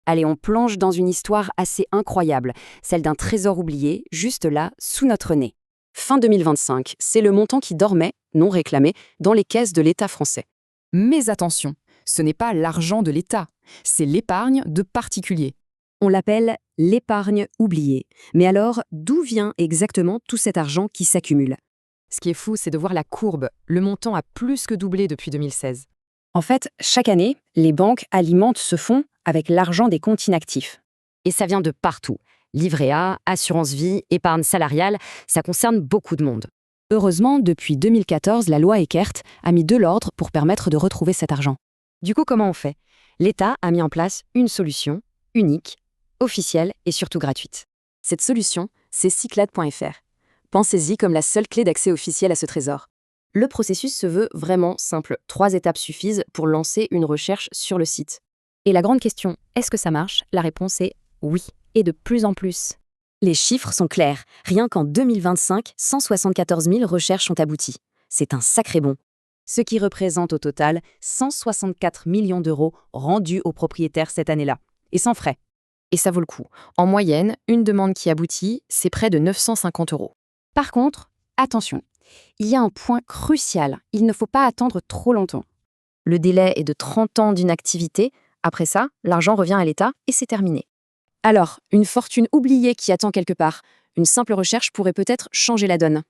Allez, on plonge dans une histoire assez incroyable, celle d'un trésor oublié, juste là, sous notre nez. Fin 2025, c'est le montant qui dormait, non réclamé, dans les caisses de l'État français. Mais attention, ce n'est pas l'argent de l'État, c'est l'épargne de particuliers. On l'appelle l'épargne oubliée. Mais alors, d'où vient exactement tout cet argent qui s'accumule? Ce qui est fou, c'est de voir la courbe. Le montant a plus que doublé depuis 2016. En fait, chaque année, les banques alimentent ce fonds avec l'argent des comptes inactifs. Et ça vient de partout. Livret A, assurance vie, épargne salariale, ça concerne beaucoup de monde. Heureusement, depuis 2014, la loi Eckert a mis de l'ordre pour permettre de retrouver cet argent. Du coup, comment on fait? L'État a mis en place une solution unique, officielle et surtout gratuite. Cette solution, c'est Cyclade.fr. Pensez-y comme la seule clé d'accès officielle à ce trésor. Le processus se veut vraiment simple. 3 étapes suffisent pour lancer une recherche sur le site. Et la grande question, est-ce que ça marche? La réponse est oui, et de plus en plus. Les chiffres sont clairs. Rien qu'en 2025, 174 000 recherches ont abouti. C'est un sacré bond. Ce qui représente au total 164 millions d'euros rendus aux propriétaires cette année-là. Et sans frais. Et ça vaut le coup. En moyenne, une demande qui aboutit, c'est près de 950 euros. Par contre, attention, il y a un point crucial. Il ne faut pas attendre trop longtemps. Le délai est de 30 ans d'une activité. Après ça, l'argent revient à l'État et c'est terminé. Alors, une fortune oubliée qui attend quelque part, une simple recherche pourrait peut-être changer la donne.